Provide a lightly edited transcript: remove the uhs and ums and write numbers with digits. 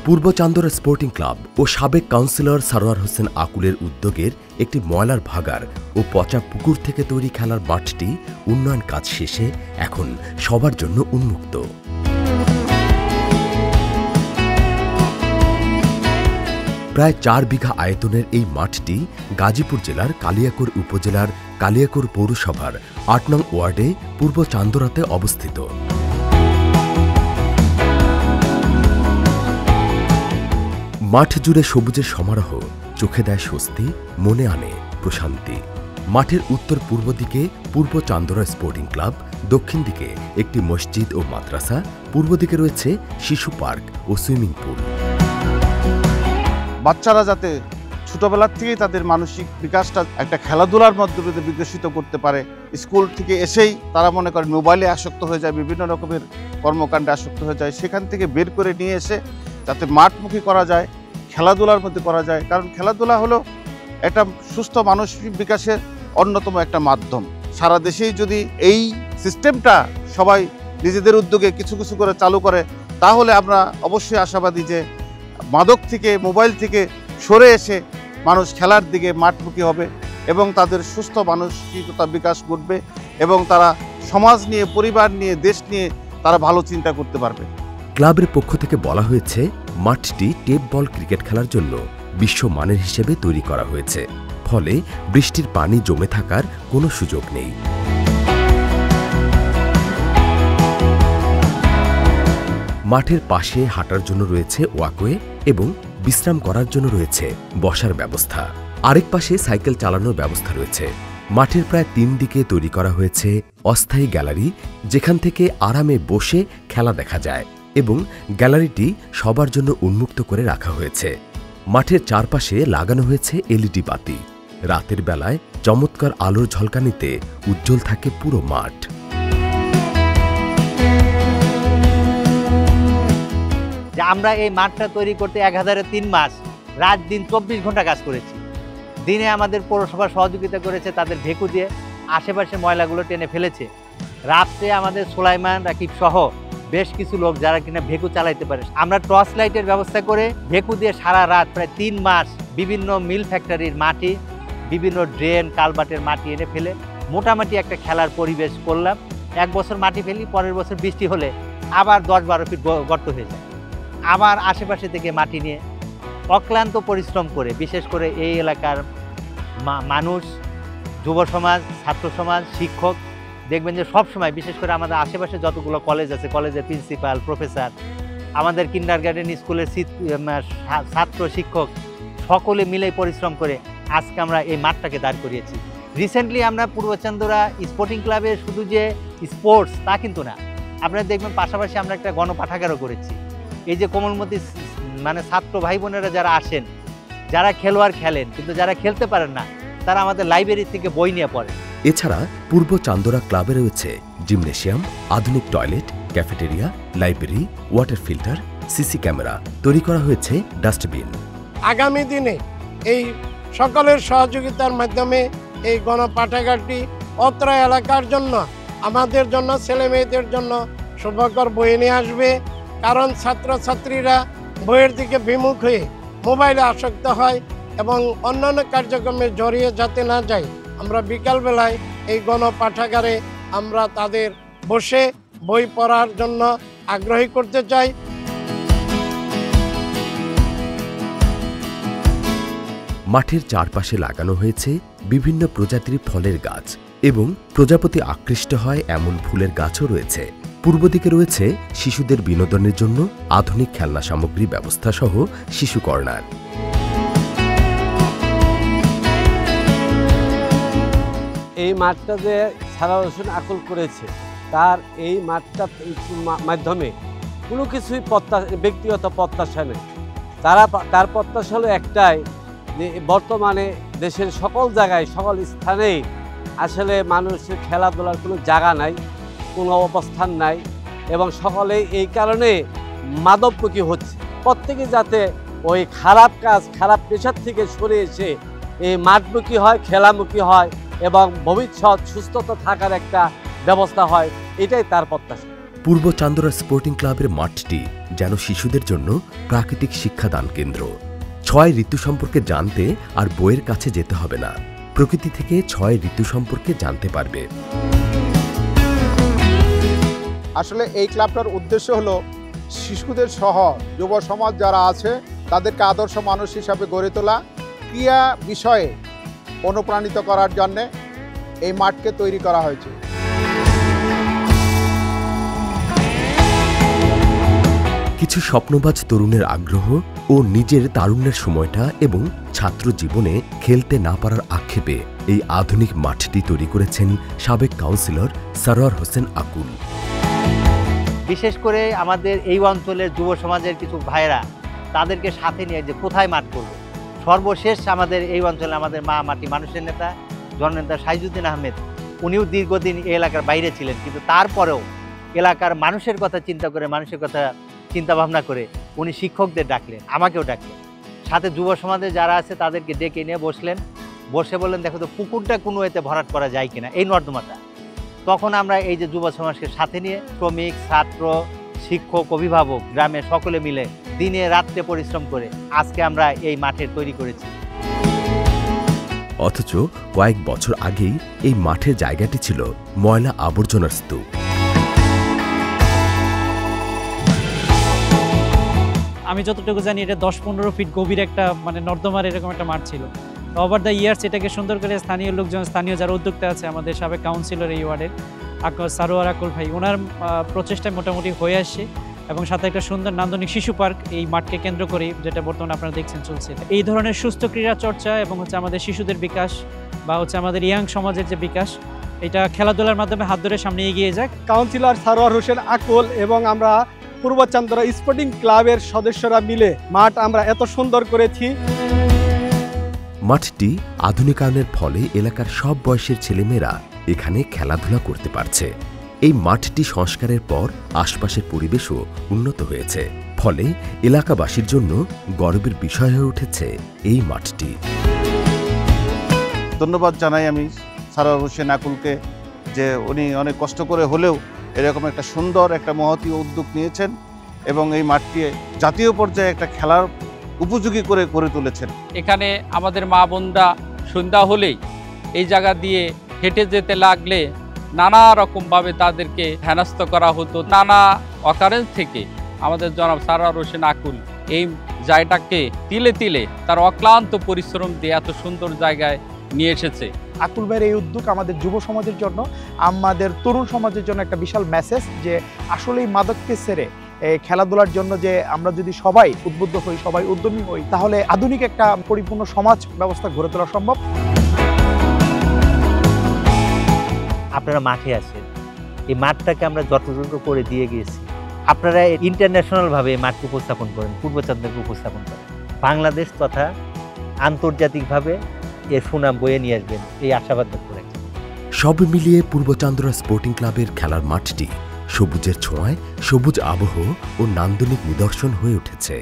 পূর্ব Chandra sporting club ও সাবেক councillor Sarwar Hossain আকুলের উদ্যোগের একটি ময়লার ভাগার ও পচা পুকুর থেকে তৈরি খেলার মাঠটি উন্নয়ন কাজ শেষে এখন সবার জন্য উন্মুক্ত। প্রায় 4 বিঘা আয়তনের এই মাঠটি গাজীপুর জেলার কালিয়াকৈর উপজেলার কালিয়াকৈর পৌরসভার 8 নং ওয়ার্ডে পূর্ব চান্দরাতে অবস্থিত। মাঠ জুড়ে সবুজের সমারোহ চোখে দেয় স্বস্তি, মনে আনে প্রশান্তি। মাঠের উত্তর পূর্ব দিকে পূর্ব চান্দরা স্পোর্টিং ক্লাব, দক্ষিণ দিকে একটি মসজিদ ও মাদ্রাসা, পূর্ব দিকে রয়েছে শিশু পার্ক ও সুইমিং পুল। বাচ্চারা যাতে ছোটবেলার থেকেই তাদের মানসিক বিকাশটা একটা খেলাধুলার মাধ্যমে বিকশিত করতে পারে। স্কুল থেকে এসেই তারা মনে করেন মোবাইলে আসক্ত হয়ে যায়, বিভিন্ন রকমের কর্মকাণ্ডে আসক্ত হয়ে যায়, সেখান থেকে বের করে নিয়ে এসে যাতে মাঠমুখী করা যায়, খেলাধুলার মধ্যে করা যায়। কারণ খেলাধুলা হলো একটা সুস্থ মানসিক বিকাশের অন্যতম একটা মাধ্যম। সারা দেশেই যদি এই সিস্টেমটা সবাই নিজেদের উদ্যোগে কিছু কিছু করে চালু করে, তাহলে আমরা অবশ্যই আশাবাদী যে মাদক থেকে, মোবাইল থেকে সরে এসে মানুষ খেলার দিকে মাঠমুখী হবে এবং তাদের সুস্থ মানসিকতা বিকাশ ঘটবে এবং তারা সমাজ নিয়ে, পরিবার নিয়ে, দেশ নিয়ে তারা ভালো চিন্তা করতে পারবে। ক্লাবের পক্ষ থেকে বলা হয়েছে মাঠটি টেপ বল ক্রিকেট খেলার জন্য বিশ্বমানের হিসেবে তৈরি করা হয়েছে, ফলে বৃষ্টির পানি জমে থাকার কোনো সুযোগ নেই। মাঠের পাশে হাঁটার জন্য রয়েছে ওয়াকওয়ে এবং বিশ্রাম করার জন্য রয়েছে বসার ব্যবস্থা। আরেক পাশে সাইকেল চালানোর ব্যবস্থা রয়েছে। মাঠের প্রায় 3 দিকে তৈরি করা হয়েছে অস্থায়ী গ্যালারি, যেখান থেকে আরামে বসে খেলা দেখা যায় এবং গ্যালারিটি সবার জন্য উন্মুক্ত করে রাখা হয়েছে। মাঠের চারপাশে লাগানো হয়েছে এলইডি বাতি। রাতের বেলায় চমৎকার আলোর ঝলকানিতে উজ্জ্বল থাকে পুরো মাঠ। আমরা এই মাঠটা তৈরি করতে 1003 মাস রাত দিন 24 ঘন্টা কাজ করেছি। দিনে আমাদের পৌরসভা সহযোগিতা করেছে, তাদের ভেকু দিয়ে আশেপাশে ময়লাগুলো টেনে ফেলেছে। রাত্রে আমাদের সুলাইমান, রাকিব সহ বেশ কিছু লোক যারা কিনা ভেকু চালাইতে পারে, আমরা টর্চ লাইটের ব্যবস্থা করে ভেকু দিয়ে সারা রাত প্রায় 3 মাস বিভিন্ন মিল ফ্যাক্টরির মাটি, বিভিন্ন ড্রেন কালবাটের মাটি এনে ফেলে মোটামুটি একটা খেলার পরিবেশ করলাম। 1 বছর মাটি ফেলি, পরের বছর বৃষ্টি হলে আবার 10-12 ফিট গর্ত হয়ে যায়। আবার আশেপাশে থেকে মাটি নিয়ে অক্লান্ত পরিশ্রম করে, বিশেষ করে এই এলাকার মানুষ, যুব সমাজ, ছাত্র সমাজ, শিক্ষক, দেখবেন যে সব সময়, বিশেষ করে আমাদের আশেপাশে যতগুলো কলেজ আছে, কলেজের প্রিন্সিপাল, প্রফেসর, আমাদের কিন্ডারগার্টেন স্কুলের ছাত্র, শিক্ষক সকলে মিলে পরিশ্রম করে আজকে আমরা এই মাঠটাকে দাঁড় করিয়েছি। রিসেন্টলি আমরা পূর্ব চান্দরা স্পোর্টিং ক্লাবে শুধু যে স্পোর্টস তা কিন্তু না, আপনারা দেখবেন পাশাপাশি আমরা একটা গণপাঠাগারও করেছি। এই যে কোমলমতি মানে ছাত্র ভাই বোনেরা যারা আসেন, যারা খেলোয়াড় খেলেন কিন্তু যারা খেলতে পারেন না, তারা আমাদের লাইব্রেরি থেকে বই নিয়ে পড়ে। এছাড়া পূর্ব চান্দরা ক্লাবে রয়েছে জিমনেশিয়াম, আধুনিক toilet, cafeteria, library, water filter, CC camera, তৈরি করা হয়েছে ডাস্টবিন। আগামী দিনে এই সকলের সহযোগিতার মাধ্যমে এই গণপাঠাগারটি অত্র এলাকার জন্য, আমাদের জন্য, ছেলে মেয়েদের জন্য শুভকর বয়ে নিয়ে আসবে। কারণ ছাত্রছাত্রীরা বইয়ের দিকে বিমুখ হয়ে মোবাইলে আসক্ত হয় এবং অন্যান্য কার্যক্রমে জড়িয়ে যাতে না যায়, আমরা বিকালবেলায় এই গণপাঠাগারে আমরা তাদের বসে বই পড়ার জন্য আগ্রহী করতে চাই। মাঠের চারপাশে লাগানো হয়েছে বিভিন্ন প্রজাতির ফলের গাছ এবং প্রজাপতি আকৃষ্ট হয় এমন ফুলের গাছও রয়েছে। পূর্ব দিকে রয়েছে শিশুদের বিনোদনের জন্য আধুনিক খেলনা সামগ্রী ব্যবস্থা সহ শিশু কর্নার। এই মাঠটা যে সারোয়ার হোসেন আকুল করেছে, তার এই মাঠটার মাধ্যমে কোনো কিছুই ব্যক্তিগত প্রত্যাশা নেই। তার প্রত্যাশা হলো একটাই, যে বর্তমানে দেশের সকল জায়গায়, সকল স্থানেই আসলে মানুষের খেলাধুলার কোনো জায়গা নাই, কোনো অবস্থান নাই এবং সকলেই এই কারণে মাদকমুখী হচ্ছে। প্রত্যেকে যাতে ওই খারাপ কাজ, খারাপ পেশার থেকে সরে এসে এই মাঠমুখী হয়, খেলামুখী হয় এবং ভবিষ্যৎ সুস্থতা থাকার একটা ব্যবস্থা হয়, এটাই তার প্রত্যাশা। পূর্ব চান্দরা স্পোর্টিং ক্লাবের মাঠটি যেন শিশুদের জন্য প্রাকৃতিক শিক্ষাদান কেন্দ্র। 6 ঋতু সম্পর্কে জানতে আর বইয়ের কাছে যেতে হবে না, প্রকৃতি থেকে 6 ঋতু সম্পর্কে জানতে পারবে। আসলে এই ক্লাবটার উদ্দেশ্য হলো শিশুদের সহ যুব সমাজ যারা আছে তাদেরকে আদর্শ মানুষ হিসাবে গড়ে তোলা, ক্রিয়া বিষয়ে অনুপ্রাণিত করার জন্য এই মাঠকে তৈরি করা হয়েছে। কিছু স্বপ্নবাজ তরুণের আগ্রহ ও নিজের তারুণ্যের সময়টা এবং ছাত্র জীবনে খেলতে না পারার আক্ষেপে এই আধুনিক মাঠটি তৈরি করেছেন সাবেক কাউন্সিলর সরোয়ার হোসেন আকুল। বিশেষ করে আমাদের এই অঞ্চলের যুব সমাজের কিছু ভাইরা তাদেরকে সাথে নিয়ে যে কোথায় মাঠ করবে, সর্বশেষ আমাদের এই অঞ্চলে আমাদের মা মাটি মানুষের নেতা জননেতা সাইজুদ্দিন আহমেদ, উনিও দীর্ঘদিন এই এলাকার বাইরে ছিলেন, কিন্তু তারপরেও এলাকার মানুষের কথা চিন্তা করে, মানুষের কথা চিন্তা ভাবনা করে উনি শিক্ষকদের ডাকলেন, আমাকেও ডাকলেন, সাথে যুব সমাজে যারা আছে তাদেরকে ডেকে নিয়ে বসলেন, বসে বললেন দেখো তো পুকুরটা কোনো এতে ভরাট করা যায় কিনা, এই নর্দমাটা। তখন আমরা এই যে যুব সমাজকে সাথে নিয়ে শ্রমিক, ছাত্র, শিক্ষক, অভিভাবক, গ্রামে সকলে মিলে দিনে রাত্রে পরিশ্রম করে আজকে আমরা এই মাঠের তৈরি করেছি। অথচ কয়েক বছর আগেই এই মাঠের জায়গাটি ছিল ময়লা আবর্জনার স্তূপ। আমি যতটুকু জানি এটা 10-15 ফিট গভীর একটা নর্দমার এরকম একটা মাঠ ছিল। ওভার দ্য ইয়ার্স এটাকে সুন্দর করে স্থানীয় লোকজন, স্থানীয় যারা উদ্যোক্তা আছে, আমাদের সাবেক কাউন্সিলর এই ওয়ার্ডের সারোয়ার আকুল ভাই, ওনার প্রচেষ্টায় মোটামুটি হয়ে আসছে এবং সাথে একটা সুন্দর নান্দনিক শিশু পার্ক এই মাঠকে কেন্দ্র করে, যেটা বর্তমানে আপনারা দেখছেন চলছে। এই ধরনের সুস্থ ক্রীড়া চর্চা এবং আমাদের শিশুদের বিকাশ বা আমাদের ইয়াং সমাজের যে বিকাশ, এটা খেলাধুলার মাধ্যমে হাত ধরে সামনে এগিয়ে যাক। কাউন্সিলর সারোয়ার হোসেন আকুল এবং আমরা পূর্ব চান্দরা স্পোর্টিং ক্লাবের সদস্যরা মিলে মাঠ আমরা এত সুন্দর করেছি। মাঠটি আধুনিকায়নের ফলে এলাকার সব বয়সের ছেলেমেয়েরা এখানে খেলাধুলা করতে পারছে। এই মাঠটি সংস্কারের পর আশপাশের পরিবেশও উন্নত হয়েছে, ফলে এলাকাবাসীর জন্য গর্বের বিষয় হয়ে উঠেছে এই মাঠটি। ধন্যবাদ জানাই আমি সারোয়ার হোসেন আকুলকে, যে উনি অনেক কষ্ট করে হলেও এরকম একটা সুন্দর একটা মহতী উদ্যোগ নিয়েছেন এবং এই মাঠটি জাতীয় পর্যায়ে একটা খেলার উপযোগী করে গড়ে তুলেছেন। এখানে আমাদের মা বোনরা সন্ধ্যা হলেই এই জায়গা দিয়ে হেঁটে যেতে লাগলে নানা রকমভাবে তাদেরকে হেনস্থ করা হতো। নানা অকারেন্স থেকে আমাদের জনাব সারোয়ার হোসেন আকুল এই জায়গাটাকে তিলে তিলে তার অক্লান্ত পরিশ্রম দিয়ে এত সুন্দর জায়গায় নিয়ে এসেছে। আকুল ভাইয়ের এই উদ্যোগ আমাদের যুব সমাজের জন্য, আমাদের তরুণ সমাজের জন্য একটা বিশাল মেসেজ, যে আসলেই মাদককে ছেড়ে খেলাধুলার জন্য যে আমরা যদি সবাই উদ্বুদ্ধ হই, সবাই উদ্যমী হই, তাহলে আধুনিক একটা পরিপূর্ণ সমাজ ব্যবস্থা গড়ে তোলা সম্ভব। আপনারা মাঠে আসেন, এই মাঠটাকে আমরা যথাযথ করে দিয়ে গিয়েছি। আপনারা ইন্টারন্যাশনালভাবে এই মাঠকে উপস্থাপন করেন, পূর্ব চান্দরাকে উপস্থাপন করেন, বাংলাদেশ তথা আন্তর্জাতিকভাবে এর সুনাম বয়ে নিয়ে আসবেন, এই আশাবাদ ব্যক্ত রাখি। সব মিলিয়ে পূর্ব চান্দরা স্পোর্টিং ক্লাবের খেলার মাঠটি সবুজের ছোঁয়ায় সবুজ আবহ ও নান্দনিক নিদর্শন হয়ে উঠেছে।